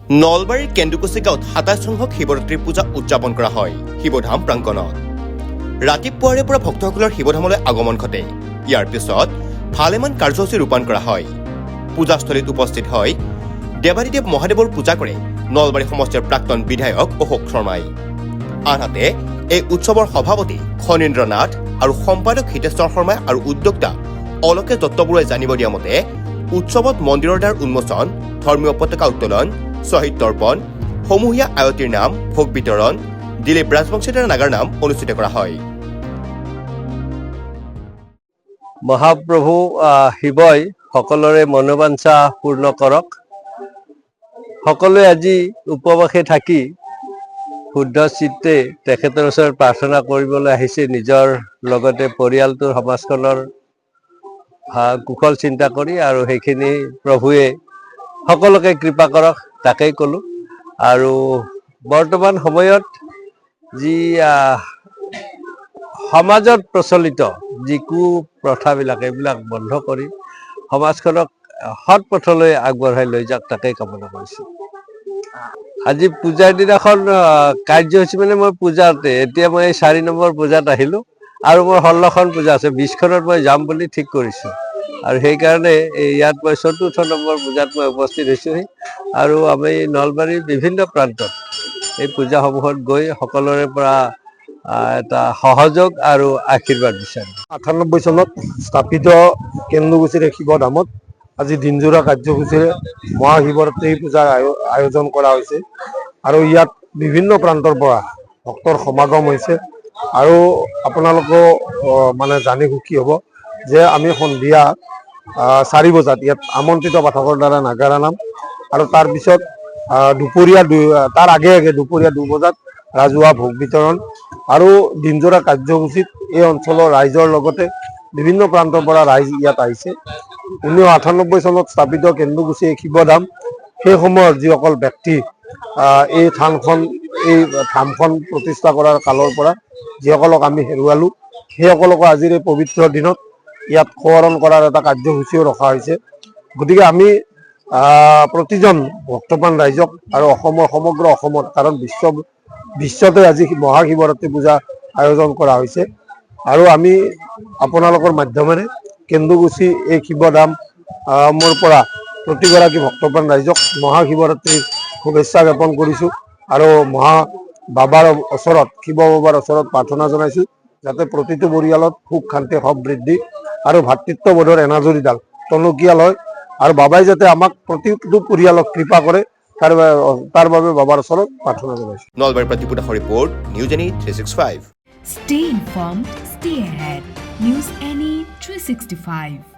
নলবাৰীৰ কেন্দুকুছি গাঁৱত ২৭ সংখ্যক শিৱৰাত্ৰিৰ পূজা উদযাপন কৰা হয় শিৱধাম প্ৰাংগণত। ৰাতিপুৱাৰে পৰা ভক্তসকলৰ শিৱধামলৈ আগমন ঘটে। ইয়াৰ পিছত ভালেমান কাৰ্যসূচী ৰূপায়ণ কৰা হয়। পূজাস্থলীত উপস্থিত হয় দেৱাদিদেৱ মহাদেৱৰ পূজা কৰে নলবাৰী সমষ্টিৰ প্ৰাক্তন বিধায়ক অশোক শৰ্মাই। আনহাতে এই উৎসৱৰ সভাপতি খনীন্দ্ৰ নাথ আৰু সম্পাদক হিতেশ্বৰ শৰ্মা আৰু উদ্যোক্তা অলোকেশ দত্তবৰুৱাই জানিব দিয়া মতে উৎসৱত মন্দিৰৰ দ্বাৰ উন্মোচন, ধৰ্মীয় পতাকা উত্তোলন, শ্বহীদ তৰ্পণ, সমূহীয়া আয়তীৰ নাম, ভোগ বিতৰণ, দিলীপ ৰাজবংশীৰ নাগাৰ নাম অনুষ্ঠিত কৰা হয়। মহাপ্ৰভু শিৱই সকলোৰে মনোবাঞ্ছা পূৰ্ণ কৰক। সকলোৱে আজি উপবাসে থাকি শুদ্ধ চিত্তে তেখেতৰ ওচৰত প্ৰাৰ্থনা কৰিবলৈ আহিছে, নিজৰ লগতে পৰিয়ালটোৰ সমাজখনৰ কুশল চিন্তা কৰি, আৰু সেইখিনি প্ৰভুৱে সকলোকে কৃপা কৰক তাকেই ক'লোঁ। আৰু বৰ্তমান সময়ত যি সমাজত প্ৰচলিত যি কুপ্ৰথাবিলাক এইবিলাক বন্ধ কৰি সমাজখনক সৎ পথলৈ আগবঢ়াই লৈ যাওক তাকেই কামনা কৰিছোঁ। আজি পূজাৰ দিনাখন কাৰ্যসূচী মানে মই পূজাতে, এতিয়া মই ৪ নম্বৰ পূজাত আহিলোঁ আৰু মোৰ 16খন পূজা আছে, 20খনত মই যাম বুলি ঠিক কৰিছোঁ। আৰু সেইকাৰণে ইয়াত মই ৪ৰ্থ নম্বৰ পূজাত মই উপস্থিত হৈছোঁহি। আৰু আমি নলবাৰীৰ বিভিন্ন প্ৰান্তত এই পূজাসমূহত গৈ সকলোৰে পৰা এটা সহযোগ আৰু আশীৰ্বাদ বিচাৰোঁ। ৯৮ চনত স্থাপিত কেন্দুকুছিৰ শিৱধামত আজি দিনজোৰা কাৰ্যসূচীৰে মহাশিৱৰাত্ৰি পূজাৰ আয়োজন কৰা হৈছে। আৰু ইয়াত বিভিন্ন প্ৰান্তৰ পৰা ভক্তৰ সমাগম হৈছে। আৰু আপোনালোকেও মানে জানি সুখী হ'ব যে আমি সন্ধিয়া ৪ বজাত ইয়াত আমন্ত্ৰিত পাঠকৰ দ্বাৰা নাগাৰা নাম, আৰু তাৰপিছত তাৰ আগে দুপৰীয়া ২ বজাত ৰাজহুৱা ভোগ বিতৰণ আৰু দিনজোৰা কাৰ্যসূচীত এই অঞ্চলৰ ৰাইজৰ লগতে বিভিন্ন প্ৰান্তৰ পৰা ৰাইজ ইয়াত আহিছে। ১৯৯৮ চনত স্থাপিত কেন্দুকুছি শিৱধাম, সেই সময়ত যিসকল ব্যক্তি এই ধামখন প্ৰতিষ্ঠা কৰাৰ কালৰ পৰা যিসকলক আমি হেৰুৱালোঁ, সেইসকলকো আজিৰ এই পবিত্ৰ দিনত ইয়াত সোঁৱৰণ কৰাৰ এটা কাৰ্যসূচীও ৰখা হৈছে। গতিকে আমি প্ৰতিজন ভক্তপ্ৰাণ ৰাইজক আৰু সমগ্ৰ অসমত, কাৰণ বিশ্বতে আজি মহাশিৱৰাত্ৰি পূজা আয়োজন কৰা হৈছে, আৰু আমি আপোনালোকৰ মাধ্যমেৰে কেন্দুকুছি এই শিৱধাম মোৰ পৰা প্ৰতিগৰাকী ভক্তপ্ৰাণ ৰাইজক মহাশিৱৰাত্ৰিৰ শুভেচ্ছা জ্ঞাপন কৰিছোঁ। আৰু বাবাৰ ওচৰত, শিৱ বাবাৰ ওচৰত প্ৰাৰ্থনা জনাইছোঁ যাতে প্ৰতিটো পৰিয়ালত সুখ শান্তি সমৃদ্ধি আৰু ভাতৃত্ববোধৰ এনাজৰীডাল টনকিয়াল হয়, আৰু বাবাই যাতে আমাক প্ৰতিটো পৰিয়ালক কৃপা কৰে তাৰ বাবে বাবাৰ ওচৰত প্ৰাৰ্থনা জনাইছোঁ। নলবাৰীৰ পৰা দীপুদাসৰ report, news any 365। Stay informed, stay ahead. News Any 365.